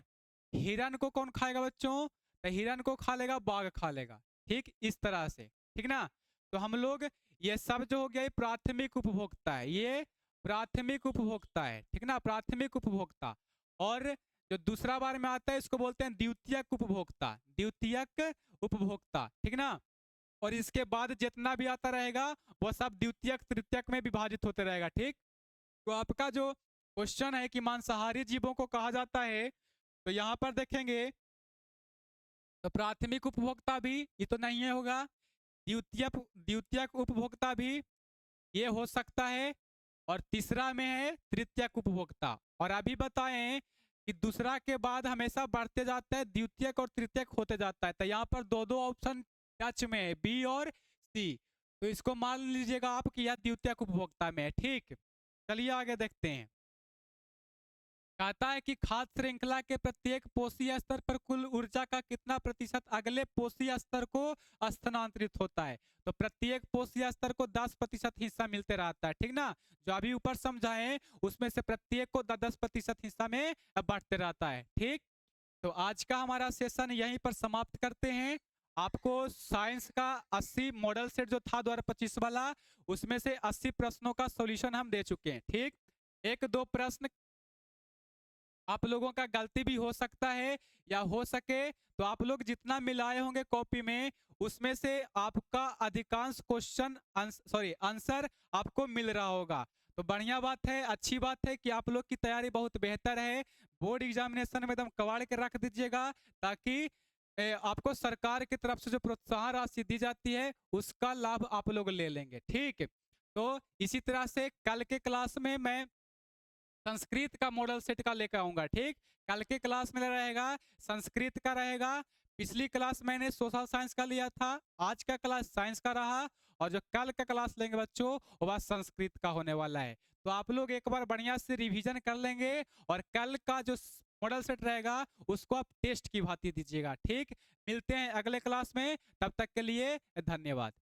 हिरन को कौन खाएगा बच्चों? तो हिरन को खा लेगा, बाघ खा लेगा, ठीक, इस तरह से, ठीक ना। तो हम लोग ये सब जो हो गया, ये प्राथमिक उपभोक्ता है, ये प्राथमिक उपभोक्ता है, ठीक ना, प्राथमिक उपभोक्ता। और जो दूसरा बार में आता है इसको बोलते हैं द्वितीयक उपभोक्ता, द्वितीयक उपभोक्ता, ठीक ना। और इसके बाद जितना भी आता रहेगा वो सब द्वितीयक तृतीयक में विभाजित होते रहेगा, ठीक। तो आपका जो क्वेश्चन है कि मांसाहारी जीवों को कहा जाता है, तो यहाँ पर देखेंगे तो प्राथमिक उपभोक्ता भी ये तो नहीं है होगा, द्वितीयक द्वितीयक उपभोक्ता भी ये हो सकता है, और तीसरा में है तृतीयक उपभोक्ता। और अभी बताएं कि दूसरा के बाद हमेशा बढ़ते जाता है, द्वितीयक और तृतीयक होते जाता है। तो यहाँ पर दो दो ऑप्शन टच में है, बी और सी, तो इसको मान लीजिएगा आप कि यह द्वितीयक उपभोक्ता में है, ठीक। चलिए आगे देखते हैं। कहता है कि खाद्य श्रृंखला के प्रत्येक पोषीय स्तर पर कुल ऊर्जा का कितना प्रतिशत अगले पोषीय स्तर को स्थानांतरित होता है। तो प्रत्येक पोषीय स्तर को 10% हिस्सा मिलते रहता है, ठीक ना। जो अभी ऊपर समझाएं उसमें से प्रत्येक को 10% हिस्सा में बांटते रहता है, ठीक। तो आज का हमारा सेशन यहीं पर समाप्त करते हैं। आपको साइंस का 80 मॉडल सेट जो था 2025 वाला, उसमें से 80 प्रश्नों का सॉल्यूशन हम दे चुके हैं, ठीक। एक दो प्रश्न आप लोगों का गलती भी हो सकता है, या हो सके तो आप लोग जितना मिलाए होंगे कॉपी में उसमें से आपका अधिकांश क्वेश्चन आंसर आपको मिल रहा होगा। तो बढ़िया बात है, अच्छी बात है कि आप लोग की तैयारी बहुत बेहतर है। बोर्ड एग्जामिनेशन में एकदम कवाड़ के रख दीजिएगा, ताकि आपको सरकार की तरफ से जो प्रोत्साहन राशि दी जाती है उसका लाभ आप लोग ले लेंगे, ठीक। तो इसी तरह से कल के क्लास में मैं संस्कृत का मॉडल सेट का लेकर आऊंगा, ठीक। कल के क्लास में रहेगा संस्कृत का रहेगा। पिछली क्लास मैंने सोशल साइंस का लिया था, आज का क्लास साइंस का रहा, और जो कल का क्लास लेंगे बच्चों वह संस्कृत का होने वाला है। तो आप लोग एक बार बढ़िया से रिवीजन कर लेंगे, और कल का जो मॉडल सेट रहेगा उसको आप टेस्ट की भांति दीजिएगा, ठीक। मिलते हैं अगले क्लास में, तब तक के लिए धन्यवाद।